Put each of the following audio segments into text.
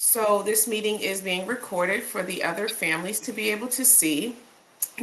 So this meeting is being recorded for the other families to be able to see.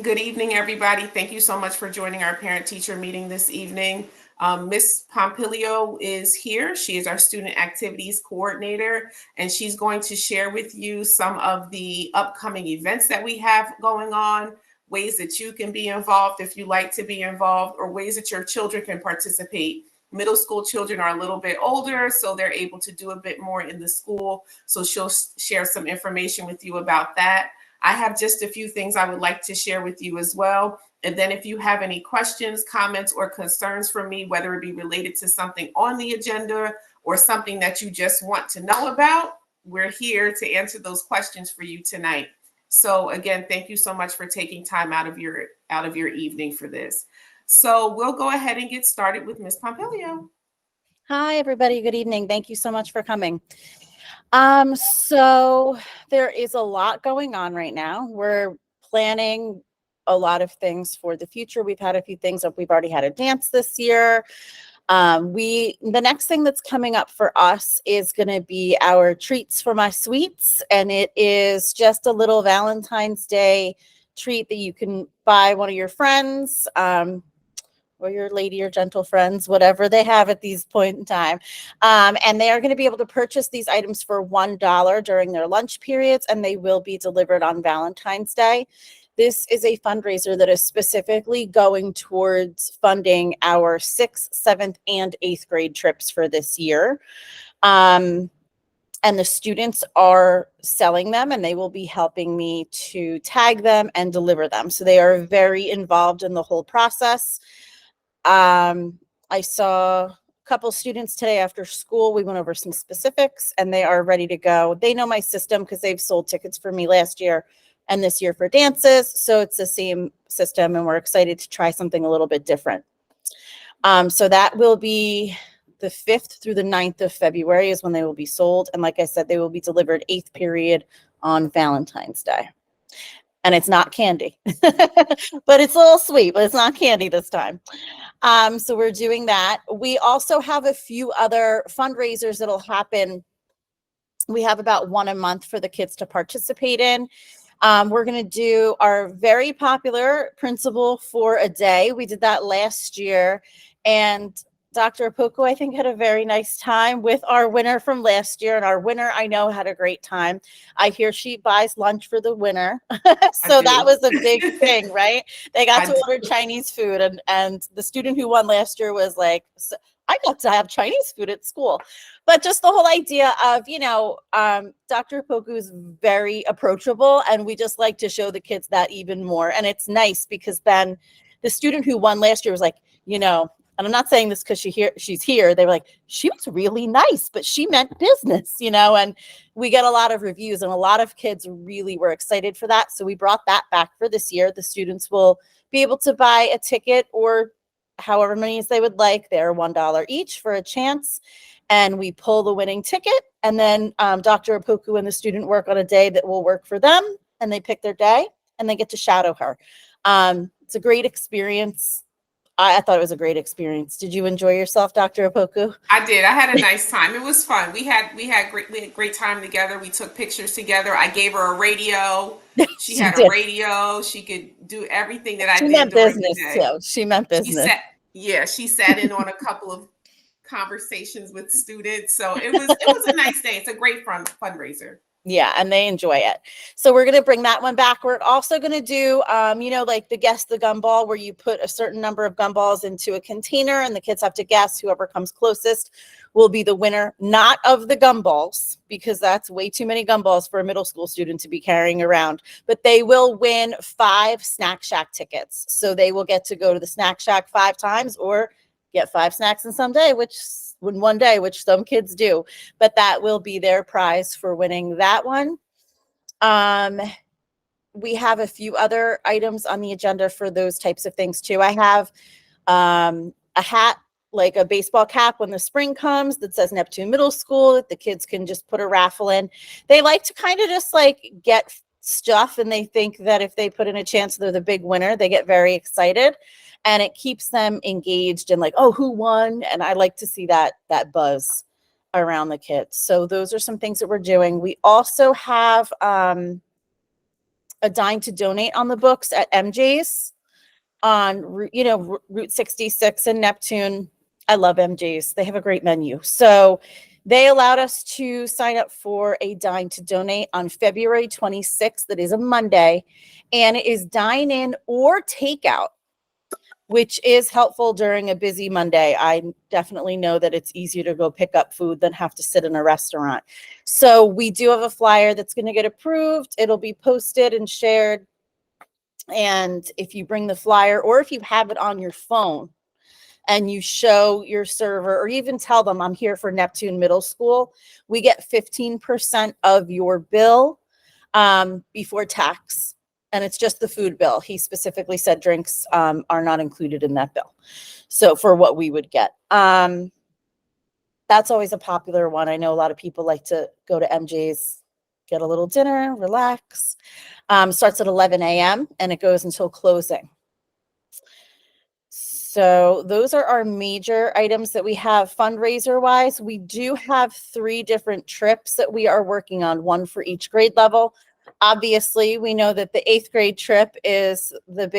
Good evening, everybody. Thank you so much for joining our parent-teacher meeting this evening. Ms. Pompilio is here. She is our student activities coordinator, and she's going to share with you some of the upcoming events that we have going on, ways that you can be involved if you like to be involved, or ways that your children can participate. Middle school children are a little bit older, so they're able to do a bit more in the school. So she'll share some information with you about that. I have just a few things I would like to share with you as well. And then if you have any questions, comments, or concerns for me, whether it be related to something on the agenda or something that you just want to know about, we're here to answer those questions for you tonight. So again, thank you so much for taking time out of your evening for this. So we'll go ahead and get started with Ms. Pompilio. Hi, everybody. Good evening. Thank you so much for coming. So there is a lot going on right now. We're planning a lot of things for the future. We've had a few things up. We've already had a dance this year. The next thing that's coming up for us is going to be our treats for my sweets. And it is just a little Valentine's Day treat that you can buy one of your friends, or your lady or gentle friends, whatever they have at these point in time. And they are going to be able to purchase these items for $1 during their lunch periods, and they will be delivered on Valentine's Day. This is a fundraiser that is specifically going towards funding our 6th, 7th, and 8th grade trips for this year. And the students are selling them, and they will be helping me to tag them and deliver them. So they are very involved in the whole process. I saw a couple students today after school. We went over some specifics, and they are ready to go. They know my system because they've sold tickets for me last year and this year for dances. So it's the same system, and we're excited to try something a little bit different. So that will be the 5th through the 9th of February is when they will be sold. And like I said, they will be delivered 8th period on Valentine's Day. And it's not candy, but it's a little sweet, but it's not candy this time. So we're doing that. We also have a few other fundraisers that'll happen. We have about one a month for the kids to participate in. We're going to do our very popular Principal for a Day. We did that last year, and Dr. Opoku, I think, had a very nice time with our winner from last year. And our winner, I know, had a great time. I hear she buys lunch for the winner. So that was a big thing, right? They got to order Chinese food. And the student who won last year was like, I got to have Chinese food at school. But just the whole idea of, Dr. Opoku is very approachable. And we just like to show the kids that even more. And it's nice because then the student who won last year was like, and I'm not saying this because she's here. They were like, she was really nice, but she meant business, and we get a lot of reviews, and a lot of kids really were excited for that. So we brought that back for this year. The students will be able to buy a ticket or however many as they would like. They're $1 each for a chance. And we pull the winning ticket. And then Dr. Opoku and the student work on a day that will work for them. And they pick their day and they get to shadow her. It's a great experience. I thought it was a great experience. Did you enjoy yourself, Dr. Opoku? I did. I had a nice time. It was fun. We had great time together. We took pictures together. I gave her a radio. She had a radio. She could do everything that I did during business the day. Too. She meant business. She sat in on a couple of conversations with students. So it was a nice day. It's a great fundraiser. Yeah, and they enjoy it. So we're going to bring that one back. We're also going to do, like the Guess the Gumball, where you put a certain number of gumballs into a container and the kids have to guess. Whoever comes closest will be the winner, not of the gumballs, because that's way too many gumballs for a middle school student to be carrying around. But they will win 5 Snack Shack tickets. So they will get to go to the Snack Shack 5 times or get 5 snacks in one day, which some kids do, but that will be their prize for winning that one. We have a few other items on the agenda for those types of things too. I have a hat, like a baseball cap when the spring comes, that says Neptune Middle School, that the kids can just put a raffle in. They like to kind of just like get stuff, and they think that if they put in a chance they're the big winner, they get very excited. And it keeps them engaged and like, oh, who won? And I like to see that buzz around the kids. So those are some things that we're doing. We also have a dine to donate on the books at MJ's on Route 66 in Neptune. I love MJ's. They have a great menu. So they allowed us to sign up for a dine to donate on February 26th. That is a Monday, and it is dine in or takeout, which is helpful during a busy Monday. I definitely know that it's easier to go pick up food than have to sit in a restaurant. So we do have a flyer that's going to get approved. It'll be posted and shared. And if you bring the flyer, or if you have it on your phone and you show your server, or even tell them I'm here for Neptune Middle School, we get 15% of your bill before tax. And it's just the food bill. He specifically said drinks are not included in that bill. So for what we would get. That's always a popular one. I know a lot of people like to go to MJ's, get a little dinner, relax. Starts at 11 a.m. and it goes until closing. So those are our major items that we have fundraiser wise. We do have 3 different trips that we are working on, one for each grade level. Obviously, we know that the 8th grade trip is the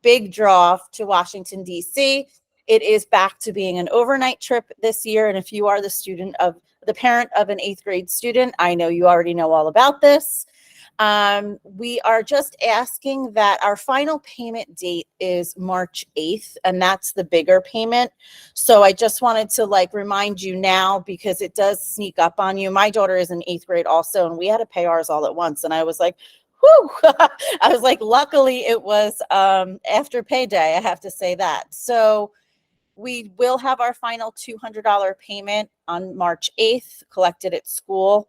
big draw to Washington, D.C. It is back to being an overnight trip this year. And if you are the parent of an 8th grade student, I know you already know all about this. We are just asking that our final payment date is March 8th, and that's the bigger payment. So I just wanted to remind you now, because it does sneak up on you. My daughter is in 8th grade also, and we had to pay ours all at once. And I was like, whew. I was like, luckily it was after payday, I have to say that. So we will have our final $200 payment on March 8th collected at school.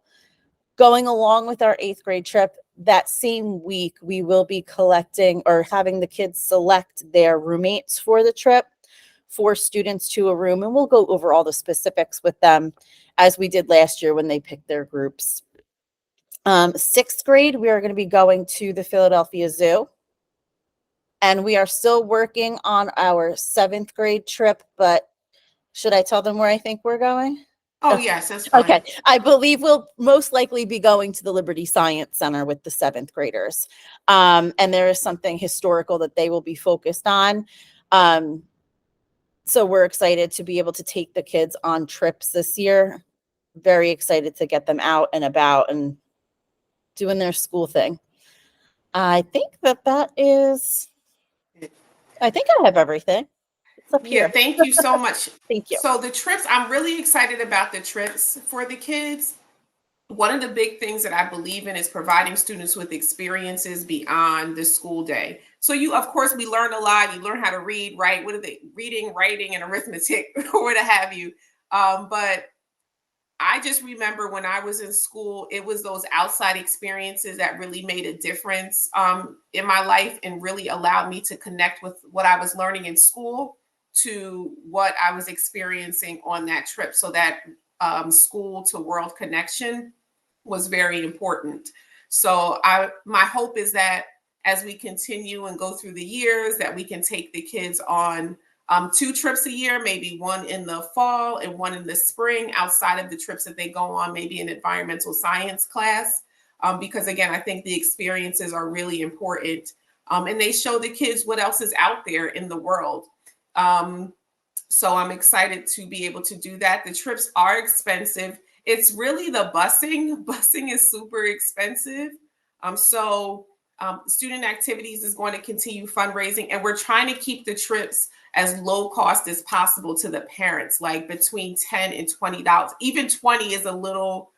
Going along with our 8th grade trip, that same week, we will be collecting or having the kids select their roommates for the trip, 4 students to a room. And we'll go over all the specifics with them as we did last year when they picked their groups. 6th grade, we are going to be going to the Philadelphia Zoo. And we are still working on our 7th grade trip, but should I tell them where I think we're going? Oh, yes, that's fine. Okay. I believe we'll most likely be going to the Liberty Science Center with the 7th graders. And there is something historical that they will be focused on. So we're excited to be able to take the kids on trips this year. Very excited to get them out and about and doing their school thing. I think that is, I think I have everything. It's up Yeah, here. thank you so much. Thank you. So the trips, I'm really excited about the trips for the kids. One of the big things that I believe in is providing students with experiences beyond the school day. So of course, we learn a lot. You learn how to read, write, what are they reading, writing, and arithmetic, or what have you. But I just remember when I was in school, it was those outside experiences that really made a difference in my life and really allowed me to connect with what I was learning in school to what I was experiencing on that trip. So that school to world connection was very important. So my hope is that as we continue and go through the years, that we can take the kids on 2 trips a year, maybe one in the fall and one in the spring, outside of the trips that they go on, maybe an environmental science class. Because again, I think the experiences are really important. And they show the kids what else is out there in the world. So I'm excited to be able to do that. The trips are expensive. It's really the busing. Busing is super expensive. Student activities is going to continue fundraising, and we're trying to keep the trips as low cost as possible to the parents, like between $10 and $20. Even 20 is a little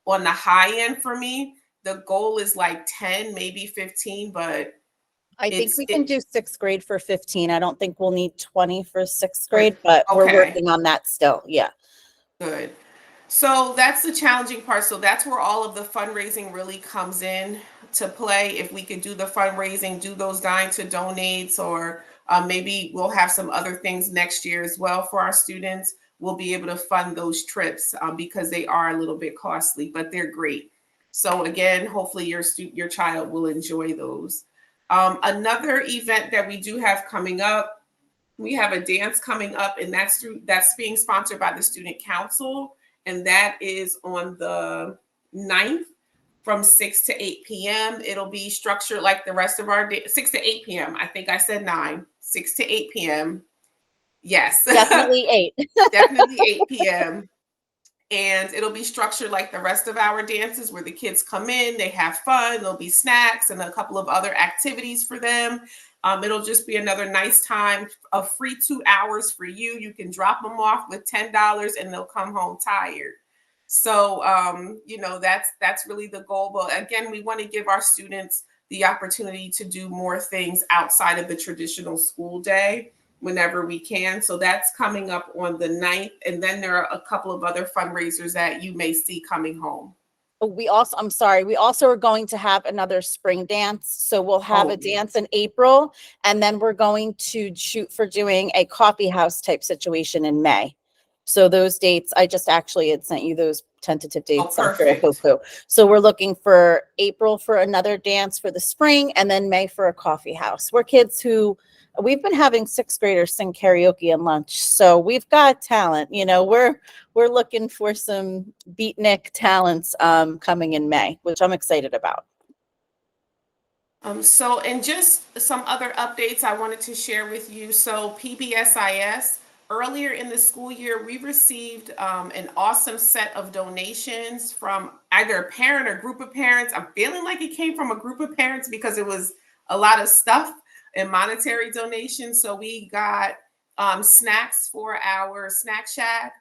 on the high end for me. The goal is like 10, maybe 15, but I think we can do 6th grade for 15. I don't think we'll need 20 for 6th Right. grade, but we're Okay. working on that still. Yeah. Good. So that's the challenging part. So that's where all of the fundraising really comes in to play. If we could do the fundraising, do those dine to donates, or maybe we'll have some other things next year as well for our students. We'll be able to fund those trips because they are a little bit costly, but they're great. So again, hopefully your child will enjoy those. Another event that we do have coming up, we have a dance coming up, and that's being sponsored by the Student Council. and that is on the 9th from 6 to 8 p.m. It'll be structured like the rest of our day, 6 to 8 p.m. I think I said 9, 6 to 8 p.m. Yes, Definitely 8. definitely 8 p.m. And it'll be structured like the rest of our dances where the kids come in, they have fun, there'll be snacks and a couple of other activities for them. It'll just be another nice time, a free 2 hours for you. You can drop them off with $10 and they'll come home tired. So that's really the goal. But again, we want to give our students the opportunity to do more things outside of the traditional school day whenever we can. So that's coming up on the 9th. And then there are a couple of other fundraisers that you may see coming home. I'm sorry, we also are going to have another spring dance. So we'll have a Yeah. dance in April, and then we're going to shoot for doing a coffee house type situation in May. So those dates, I just actually had sent you those tentative dates. Perfect. So we're looking for April for another dance for the spring, and then May for a coffee house. We're kids who we've been having 6th graders sing karaoke and lunch. So we've got talent, we're looking for some beatnik talents coming in May, which I'm excited about. And just some other updates I wanted to share with you. So PBSIS, earlier in the school year, we received an awesome set of donations from either a parent or group of parents. I'm feeling like it came from a group of parents because it was a lot of stuff and monetary donations. So we got snacks for our snack shack.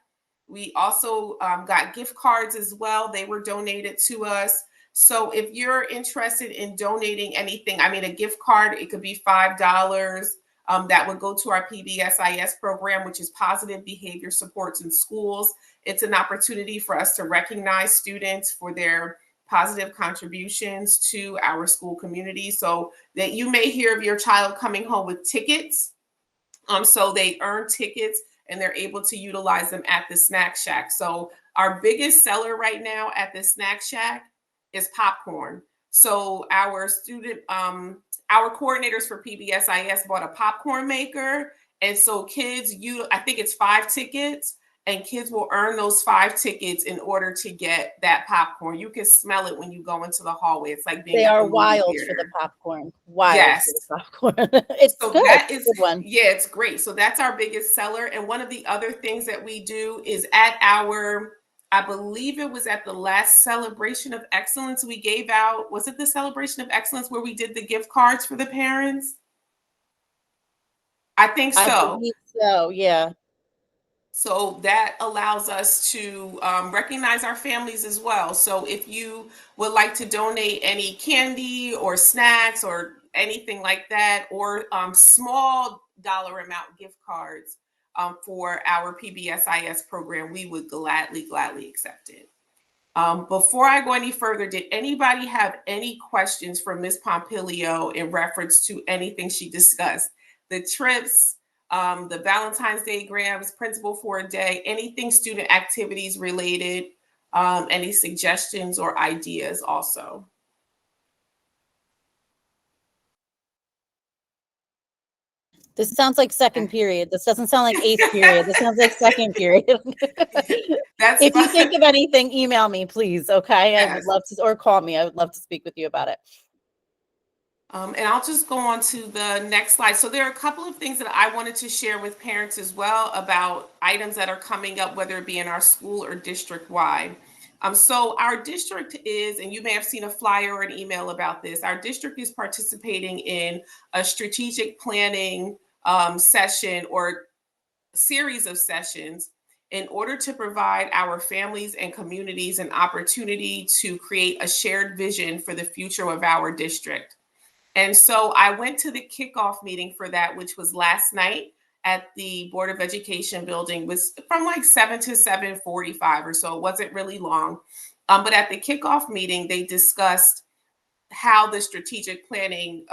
We also got gift cards as well. They were donated to us. So if you're interested in donating anything, I mean, a gift card, it could be $5. That would go to our PBSIS program, which is Positive Behavior Supports in Schools. It's an opportunity for us to recognize students for their positive contributions to our school community. So that you may hear of your child coming home with tickets. So they earn tickets and they're able to utilize them at the snack shack. So our biggest seller right now at the snack shack is popcorn. So our coordinators for PBSIS bought a popcorn maker. And so I think it's 5 tickets, and kids will earn those 5 tickets in order to get that popcorn. You can smell it when you go into the hallway. It's like being They at the are movie wild for the theater. popcorn. Wild Yes. for the popcorn. It's So good. that It's is, a good one. yeah, it's great. So that's our biggest seller. And one of the other things that we do is at I believe it was at the last Celebration of Excellence, we gave out, was it the Celebration of Excellence where we did the gift cards for the parents? I think I so. believe so, yeah. So that allows us to recognize our families as well. So if you would like to donate any candy or snacks or anything like that, or small dollar amount gift cards for our PBSIS program, we would gladly accept it. Before I go any further, did anybody have any questions for Ms. Pompilio in reference to anything she discussed? The trips, the Valentine's Day grams, principal for a day, anything student activities related, any suggestions or ideas also? This sounds like second period. This doesn't sound like 8th period. This sounds like second period. That's If you fine. think of anything, email me, please. Okay. I would Yes. love to, or call me. I would love to speak with you about it. And I'll just go on to the next slide. So there are a couple of things that I wanted to share with parents as well about items that are coming up, whether it be in our school or district wide. So our district is, and you may have seen a flyer or an email about this, our district is participating in a strategic planning session or series of sessions in order to provide our families and communities an opportunity to create a shared vision for the future of our district. And so I went to the kickoff meeting for that, which was last night at the Board of Education building, was from like 7 to 7:45 or so. It wasn't really long. But at the kickoff meeting, they discussed how the strategic planning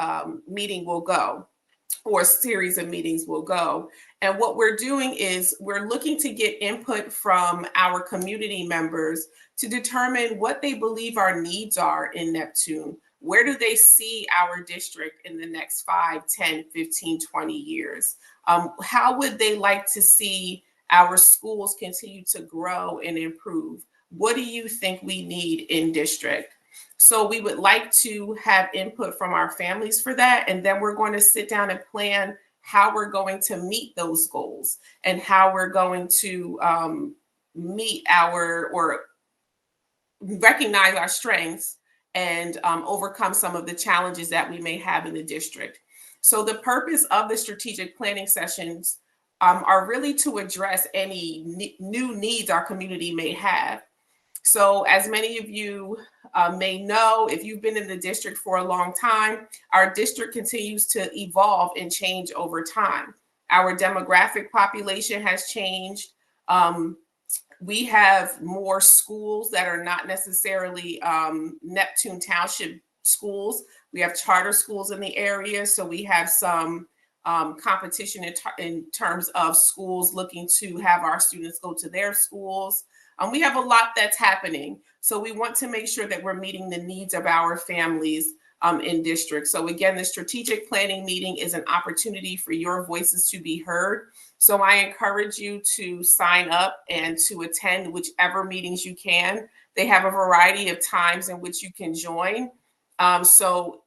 meeting will go, or a series of meetings will go. And what we're doing is we're looking to get input from our community members to determine what they believe our needs are in Neptune. Where do they see our district in the next 5, 10, 15, 20 years? How would they like to see our schools continue to grow and improve? What do you think we need in district? So we would like to have input from our families for that. And then we're going to sit down and plan how we're going to meet those goals and how we're going to meet our or recognize our strengths and overcome some of the challenges that we may have in the district. So the purpose of the strategic planning sessions are really to address any new needs our community may have. So as many of you may know, if you've been in the district for a long time, our district continues to evolve and change over time. Our demographic population has changed. We have more schools that are not necessarily Neptune Township schools. We have charter schools in the area. So we have some competition in terms of schools looking to have our students go to their schools. We have a lot that's happening. So we want to make sure that we're meeting the needs of our families in district. So again, the strategic planning meeting is an opportunity for your voices to be heard. So I encourage you to sign up and to attend whichever meetings you can. They have a variety of times in which you can join. So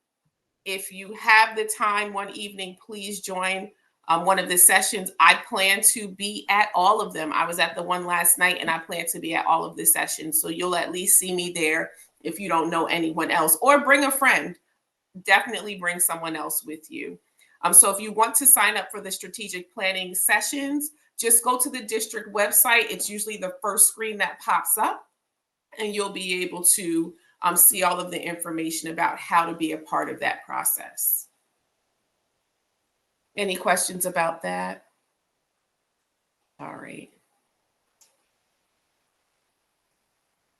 if you have the time one evening, please join one of the sessions. I plan to be at all of them. I was at the one last night and I plan to be at all of the sessions. So you'll at least see me there if you don't know anyone else, or bring a friend. Definitely bring someone else with you. So if you want to sign up for the strategic planning sessions, just go to the district website. It's usually the first screen that pops up, and you'll be able to see all of the information about how to be a part of that process. Any questions about that? All right.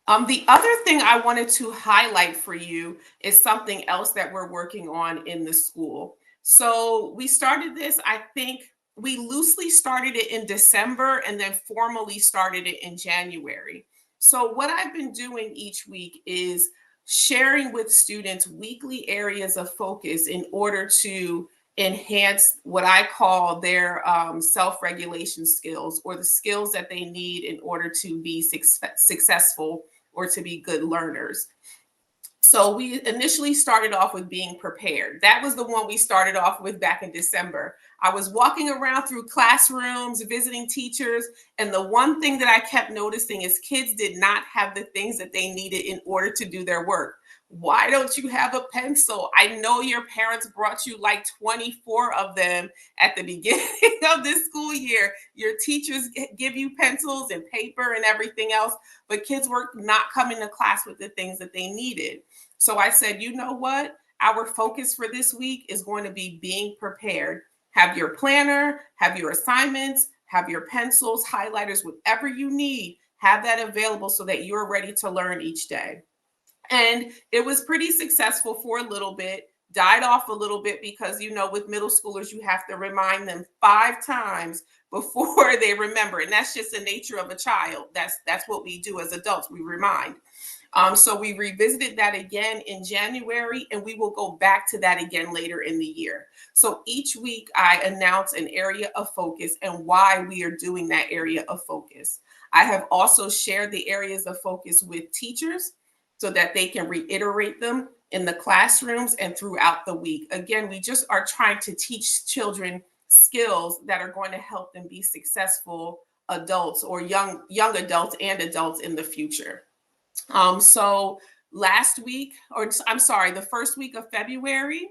The other thing I wanted to highlight for you is something else that we're working on in the school. So we started this, I think we loosely started it in December and then formally started it in January. So what I've been doing each week is sharing with students weekly areas of focus in order to enhance what I call their self-regulation skills, or the skills that they need in order to be successful or to be good learners. So we initially started off with being prepared. That was the one we started off with back in December. I was walking around through classrooms, visiting teachers, and the one thing that I kept noticing is kids did not have the things that they needed in order to do their work. Why don't you have a pencil? I know your parents brought you like 24 of them at the beginning of this school year. Your teachers give you pencils and paper and everything else, but kids were not coming to class with the things that they needed. So I said, you know what? Our focus for this week is going to be being prepared. Have your planner, have your assignments, have your pencils, highlighters, whatever you need, have that available so that you're ready to learn each day. And it was pretty successful for a little bit, died off a little bit because, you know, with middle schoolers, you have to remind them 5 times before they remember. And that's just the nature of a child. That's what we do as adults. We remind. So we revisited that again in January, and we will go back to that again later in the year. So each week I announce an area of focus and why we are doing that area of focus. I have also shared the areas of focus with teachers so that they can reiterate them in the classrooms and throughout the week. Again, we just are trying to teach children skills that are going to help them be successful adults, or young adults and adults in the future. So last week, or I'm sorry, the first week of February,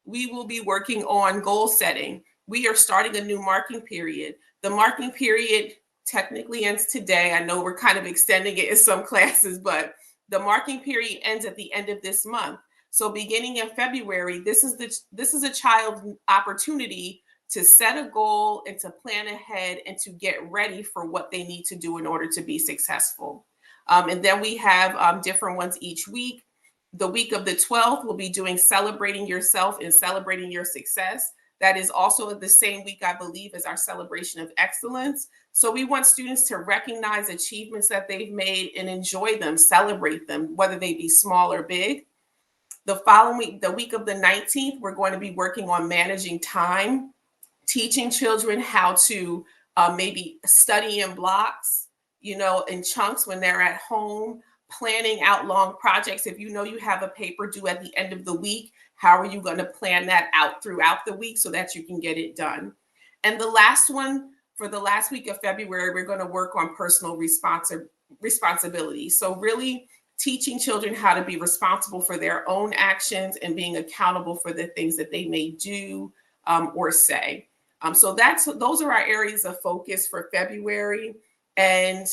we will be working on goal setting. We are starting a new marking period. The marking period technically ends today. I know we're kind of extending it in some classes, but the marking period ends at the end of this month. So beginning in February, this is a child's opportunity to set a goal and to plan ahead and to get ready for what they need to do in order to be successful. And then we have different ones each week. The week of the 12th, we'll be doing celebrating yourself and celebrating your success. That is also the same week, I believe, as our celebration of excellence. So we want students to recognize achievements that they've made and enjoy them, celebrate them, whether they be small or big. The following week, the week of the 19th, we're going to be working on managing time, teaching children how to maybe study in blocks, in chunks when they're at home, planning out long projects. If you know you have a paper due at the end of the week, how are you going to plan that out throughout the week so that you can get it done? And the last one, for the last week of February, we're going to work on personal responsibility. So really teaching children how to be responsible for their own actions and being accountable for the things that they may do or say. So those are our areas of focus for February. And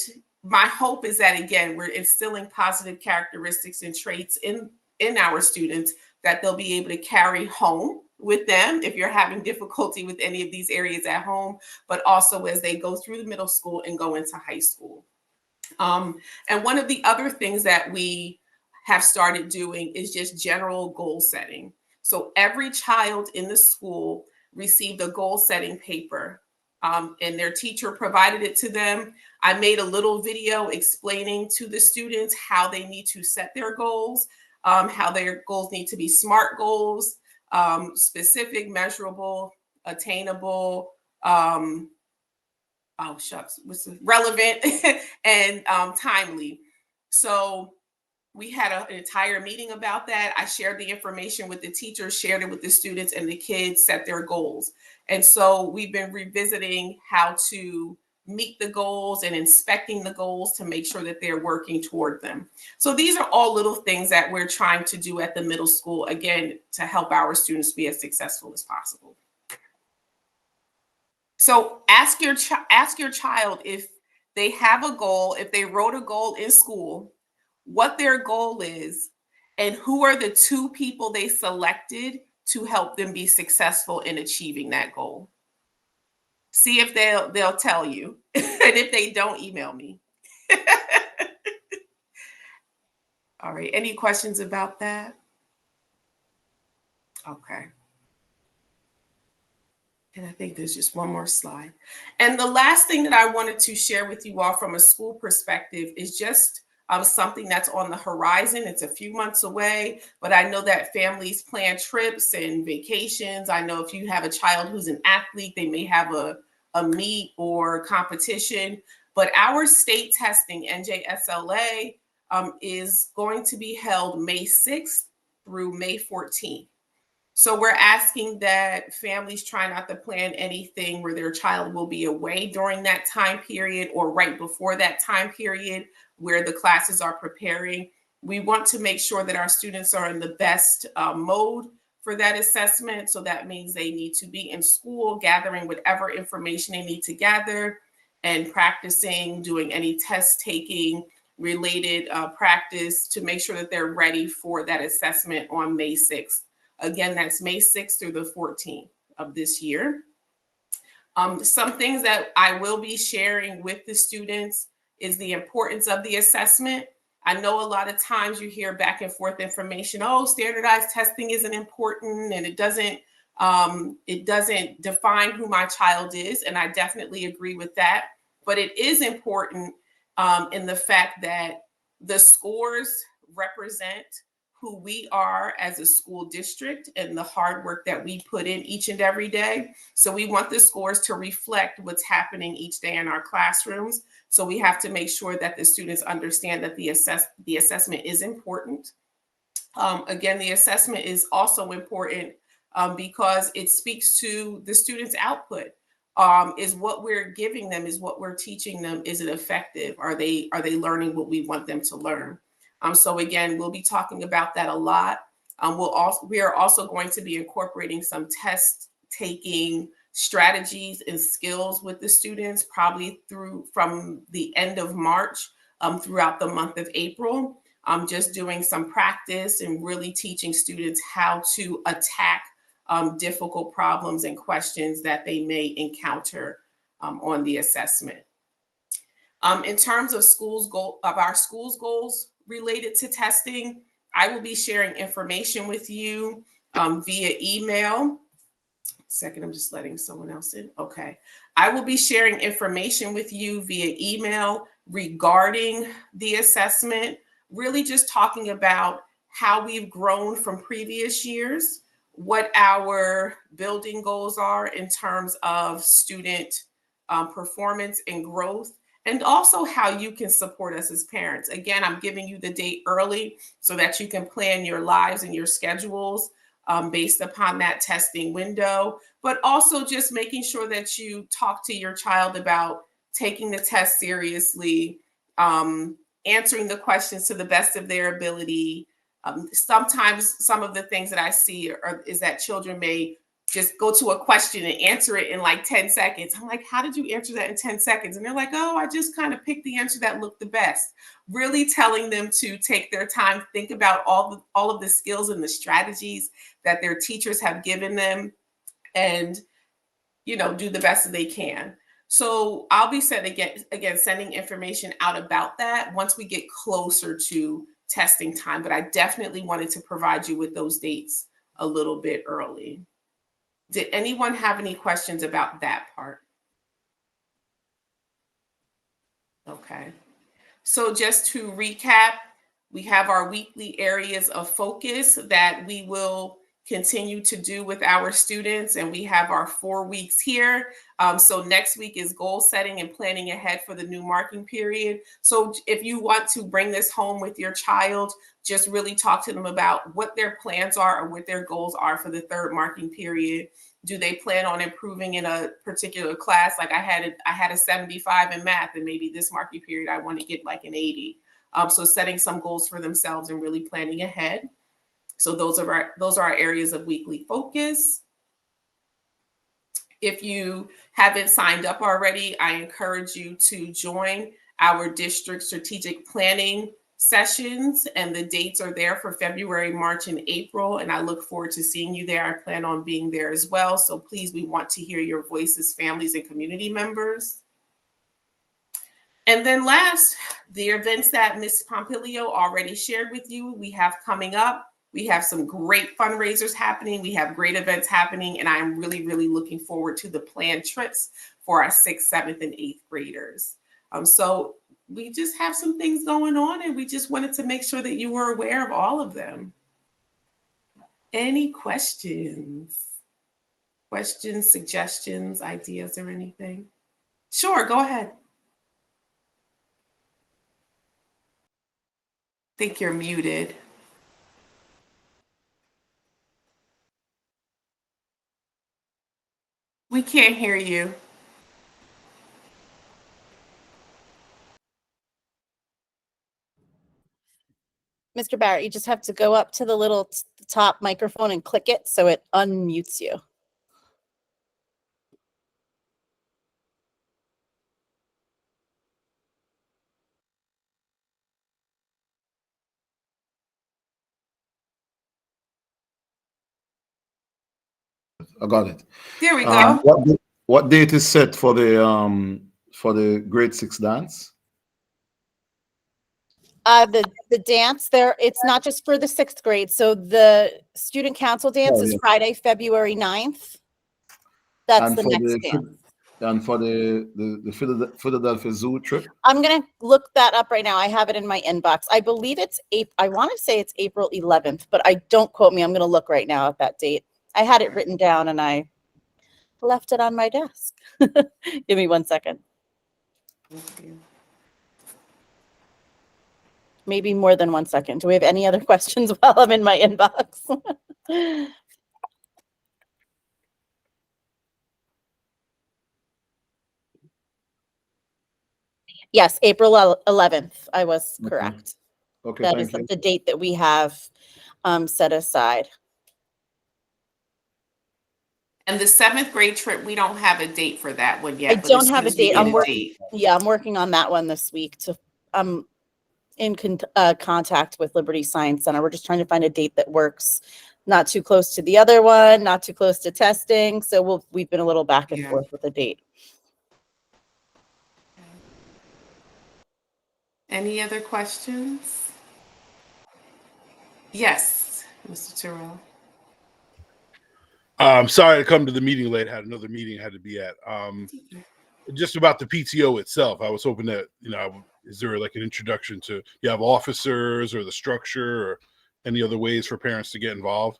my hope is that, again, we're instilling positive characteristics and traits in our students that they'll be able to carry home with them if you're having difficulty with any of these areas at home, but also as they go through the middle school and go into high school. And one of the other things that we have started doing is just general goal setting. So every child in the school received a goal setting paper, and their teacher provided it to them. I made a little video explaining to the students how they need to set their goals, how their goals need to be SMART goals, specific, measurable, attainable, relevant and timely. So we had an entire meeting about that. I shared the information with the teachers, shared it with the students, and the kids set their goals. And so we've been revisiting how to meet the goals and inspecting the goals to make sure that they're working toward them. So these are all little things that we're trying to do at the middle school, again, to help our students be as successful as possible. So ask your child if they have a goal, if they wrote a goal in school, what their goal is, and who are the 2 people they selected to help them be successful in achieving that goal. See if they'll tell you. And if they don't, email me. All right. Any questions about that? Okay. And I think there's just one more slide. And the last thing that I wanted to share with you all from a school perspective is just something that's on the horizon. It's a few months away, but I know that families plan trips and vacations. I know if you have a child who's an athlete, they may have a meet or competition. But our state testing, NJSLA, is going to be held May 6th through May 14th. So we're asking that families try not to plan anything where their child will be away during that time period or right before that time period where the classes are preparing. We want to make sure that our students are in the best mode for that assessment. So that means they need to be in school, gathering whatever information they need to gather and practicing, doing any test taking related practice to make sure that they're ready for that assessment on May 6th. Again, that's May 6th through the 14th of this year. Some things that I will be sharing with the students is the importance of the assessment. I know a lot of times you hear back and forth information, oh, standardized testing isn't important and it doesn't define who my child is. And I definitely agree with that. But it is important in the fact that the scores represent who we are as a school district and the hard work that we put in each and every day. So we want the scores to reflect what's happening each day in our classrooms. So we have to make sure that the students understand that the assessment is important. Again, the assessment is also important because it speaks to the students' output. Is what we're giving them, is what we're teaching them, is it effective? Are they learning what we want them to learn? So again, we'll be talking about that a lot. We are also going to be incorporating some test taking strategies and skills with the students, probably from the end of March throughout the month of April. Just doing some practice and really teaching students how to attack difficult problems and questions that they may encounter on the assessment. In terms of our school's goals related to testing, I will be sharing information with you via email. Second, I'm just letting someone else in. Okay. I will be sharing information with you via email regarding the assessment, really just talking about how we've grown from previous years, what our building goals are in terms of student performance and growth, and also how you can support us as parents. Again, I'm giving you the date early so that you can plan your lives and your schedules based upon that testing window, but also just making sure that you talk to your child about taking the test seriously, answering the questions to the best of their ability. Sometimes some of the things that I see is that children may just go to a question and answer it in like 10 seconds. I'm like, how did you answer that in 10 seconds? And they're like, oh, I just kind of picked the answer that looked the best. Really telling them to take their time, think about all of the skills and the strategies that their teachers have given them, and do the best that they can. So I'll be sending information out about that once we get closer to testing time. But I definitely wanted to provide you with those dates a little bit early. Did anyone have any questions about that part? Okay. So just to recap, we have our weekly areas of focus that we will continue to do with our students, and we have our 4 weeks here. So next week is goal setting and planning ahead for the new marking period. So if you want to bring this home with your child, just really talk to them about what their plans are or what their goals are for the third marking period. Do they plan on improving in a particular class? Like I had a 75 in math, and maybe this marking period I want to get like an 80. So setting some goals for themselves and really planning ahead. So those are our areas of weekly focus. If you haven't signed up already, I encourage you to join our district strategic planning sessions, and the dates are there for February, March, and April, and I look forward to seeing you there. I plan on being there as well. So please, we want to hear your voices, families, and community members. And then last, the events that Ms. Pompilio already shared with you, we have coming up. We have some great fundraisers happening. We have great events happening, and I'm really, really looking forward to the planned trips for our 6th, 7th, and 8th graders. So we just have some things going on, and we just wanted to make sure that you were aware of all of them. Any questions? Questions, suggestions, ideas, or anything? Sure, go ahead. I think you're muted. We can't hear you. Mr. Barrett, you just have to go up to the little top microphone and click it so it unmutes you. I got it. There we go. What date is set for the grade 6 dance? The dance there, it's not just for the 6th grade. So the student council dance is Friday, February 9th. That's the next dance. And for the Philadelphia Zoo trip? I'm going to look that up right now. I have it in my inbox. I believe I want to say it's April 11th, but don't quote me. I'm going to look right now at that date. I had it written down and I left it on my desk. Give me 1 second. Maybe more than 1 second. Do we have any other questions while I'm in my inbox? Yes, April 11th. I was correct. Okay, that is the date that we have set aside. And the 7th grade trip, we don't have a date for that one yet. I don't have a date. I'm working on that one this week. I'm in contact with Liberty Science Center. We're just trying to find a date that works. Not too close to the other one, not too close to testing. So we've been a little back and forth with the date. Any other questions? Yes, Mr. Terrell. I'm sorry to come to the meeting late. I had another meeting I had to be at. Just about the PTO itself, I was hoping that, is there like an introduction to, you have officers or the structure or any other ways for parents to get involved?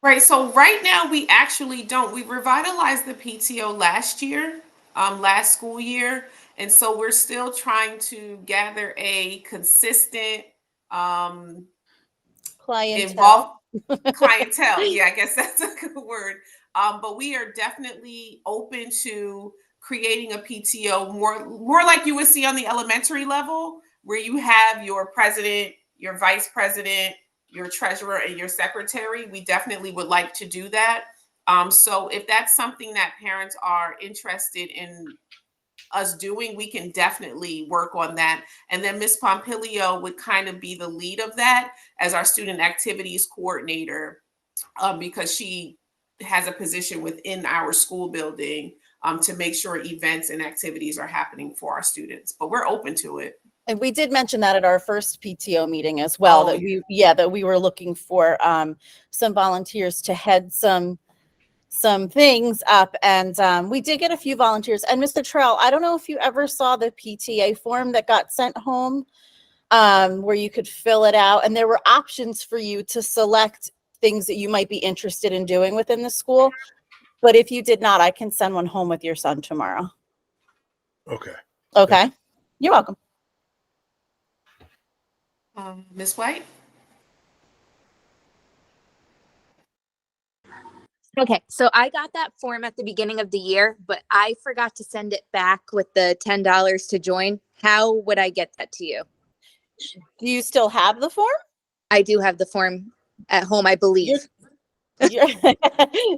Right. So right now we actually don't. We revitalized the PTO last year. last school year. And so we're still trying to gather a consistent Clientele. clientele. Yeah, I guess that's a good word. But we are definitely open to creating a PTO more like you would see on the elementary level, where you have your president, your vice president, your treasurer, and your secretary. We definitely would like to do that. So if that's something that parents are interested in us doing, we can definitely work on that. And then Ms. Pompilio would kind of be the lead of that as our student activities coordinator, because she has a position within our school building to make sure events and activities are happening for our students. But we're open to it. And we did mention that at our first PTO meeting as well, Oh, that we were looking for some volunteers to head some things up. And we did get a few volunteers. And Mr. Terrell, I don't know if you ever saw the PTA form that got sent home, where you could fill it out. And there were options for you to select things that you might be interested in doing within the school. But if you did not, I can send one home with your son tomorrow. Okay. Okay. You're welcome. Ms. White? Okay, so I got that form at the beginning of the year, but I forgot to send it back with the $10 to join. How would I get that to you? Do you still have the form? I do have the form at home, I believe. Your,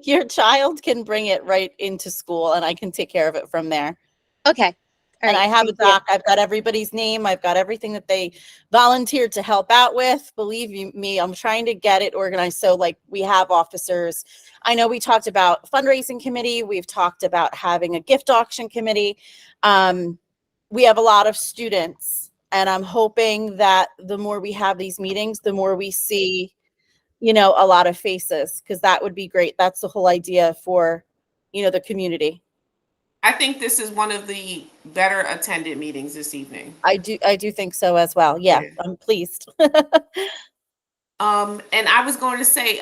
your child can bring it right into school and I can take care of it from there. Okay. All And right, I have a thank you. doc. I've got everybody's name. I've got everything that they volunteered to help out with. Believe me, I'm trying to get it organized. So like we have officers. I know we talked about fundraising committee. We've talked about having a gift auction committee. We have a lot of students, and I'm hoping that the more we have these meetings, the more we see, a lot of faces, because that would be great. That's the whole idea for, the community. I think this is one of the better attended meetings this evening. I do think so as well. Yeah. I'm pleased. And I was going to say,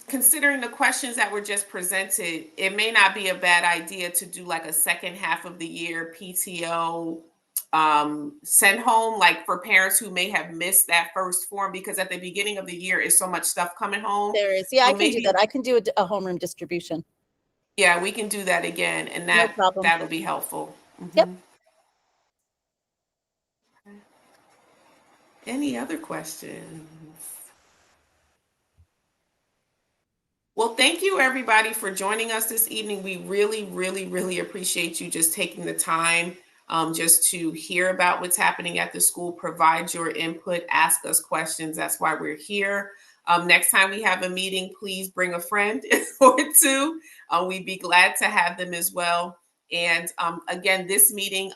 considering the questions that were just presented, it may not be a bad idea to do like a second half of the year PTO send home, like for parents who may have missed that first form, because at the beginning of the year is so much stuff coming home. There is. Yeah, So I can do that. I can do a homeroom distribution. Yeah, we can do that again, and No problem. that'll be helpful. Yep. Any other questions? Well, thank you everybody for joining us this evening. We really, really, really appreciate you just taking the time just to hear about what's happening at the school, provide your input, ask us questions. That's why we're here. Next time we have a meeting, please bring a friend or two. We'd be glad to have them as well. And again, this meeting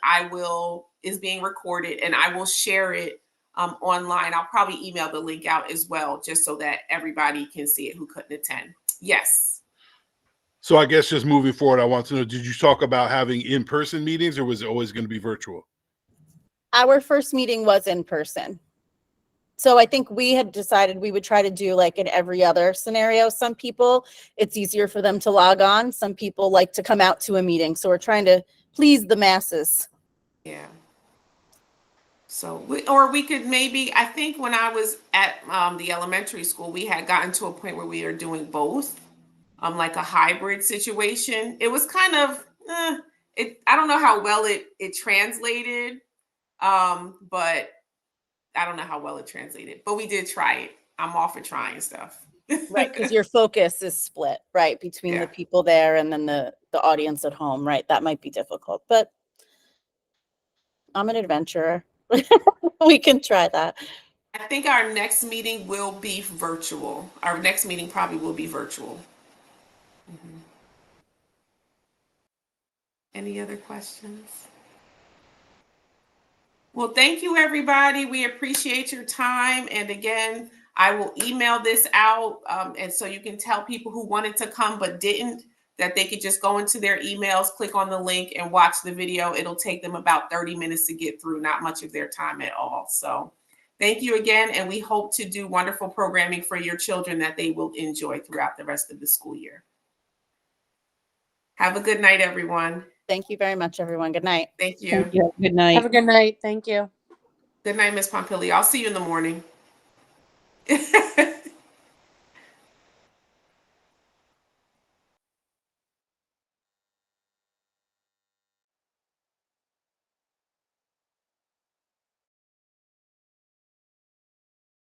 is being recorded, and I will share it online. I'll probably email the link out as well, just so that everybody can see it who couldn't attend. Yes. So I guess just moving forward, I want to know, did you talk about having in-person meetings, or was it always going to be virtual? Our first meeting was in person. So I think we had decided we would try to do like in every other scenario. Some people, it's easier for them to log on. Some people like to come out to a meeting. So we're trying to please the masses. Yeah. So we could maybe, I think when I was at the elementary school, we had gotten to a point where we are doing both, like a hybrid situation. It was kind of, I don't know how well it translated, but I don't know how well it translated, but we did try it. I'm all for trying stuff. Right, because your focus is split, right, between Yeah. the people there and then the audience at home, right? That might be difficult, but I'm an adventurer. We can try that. I think our next meeting will be virtual. Our next meeting probably will be virtual. Any other questions? Well, thank you, everybody. We appreciate your time. And again, I will email this out. And so you can tell people who wanted to come but didn't, that they could just go into their emails, click on the link, and watch the video. It'll take them about 30 minutes to get through, not much of their time at all. So thank you again. And we hope to do wonderful programming for your children that they will enjoy throughout the rest of the school year. Have a good night, everyone. Thank you very much, everyone. Good night. Thank you. Thank you. Good night. Have a good night. Thank you. Good night, Miss Pompilio. I'll see you in the morning.